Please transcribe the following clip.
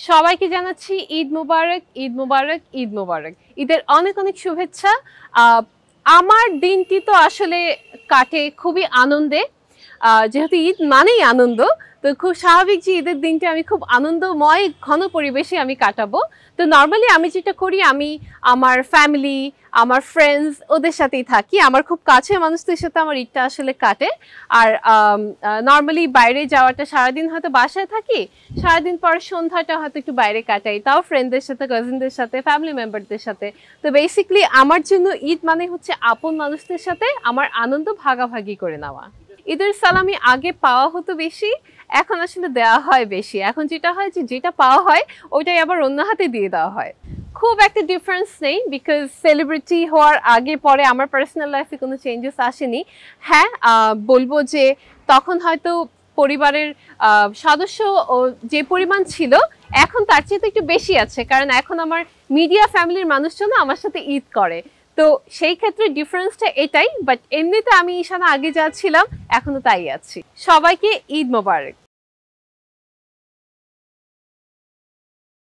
সবাইকে জানাচ্ছি ঈদ মোবারক, ঈদ মোবারক, ঈদ মোবারক। ঈদের অনেক অনেক শুভেচ্ছা। আমার দিনটি তো আসলে কাটে খুবই আনন্দে, যেহেতু ঈদ মানেই আনন্দ, তো খুব স্বাভাবিক যে ঈদের দিনটি আমি খুব আনন্দময় ঘন পরিবেশে আমি কাটাবো। তো নর্মালি আমি যেটা করি, আমি আমার ফ্যামিলি, আমার ফ্রেন্ডস ওদের সাথেই থাকি। আমার খুব কাছের মানুষদের সাথে আমার ঈদটা আসলে কাটে। আর নর্মালি বাইরে যাওয়াটা, সারাদিন হয়তো বাসায় থাকি, সারাদিন পর সন্ধ্যাটা হয়তো একটু বাইরে কাটাই, তাও ফ্রেন্ডদের সাথে, কাজিনদের সাথে, ফ্যামিলি মেম্বারদের সাথে। তো বেসিক্যালি আমার জন্য ঈদ মানে হচ্ছে আপন মানুষদের সাথে আমার আনন্দ ভাগাভাগি করে নেওয়া। ঈদের সালামি আগে পাওয়া হতো বেশি, এখন আসলে দেওয়া হয় বেশি। এখন যেটা হয় যে যেটা পাওয়া হয় ওইটাই আবার অন্য হাতে দিয়ে দেওয়া হয়। খুব একটা ডিফারেন্স নেই, বিকজ সেলিব্রিটি হওয়ার আগে পরে আমার পার্সোনাল লাইফে কোনো চেঞ্জেস আসেনি। হ্যাঁ, বলবো যে তখন হয়তো পরিবারের সদস্য যে পরিমাণ ছিল এখন তার চেয়ে তো একটু বেশি আছে, কারণ এখন আমার মিডিয়া ফ্যামিলির মানুষজন আমার সাথে ঈদ করে। তো সেই ক্ষেত্রে ডিফারেন্সটা এটাই, বাট এমনিতে আমি ঈশানা আগে যা ছিলাম এখনো তাই আছি। সবাইকে ঈদ মোবারক।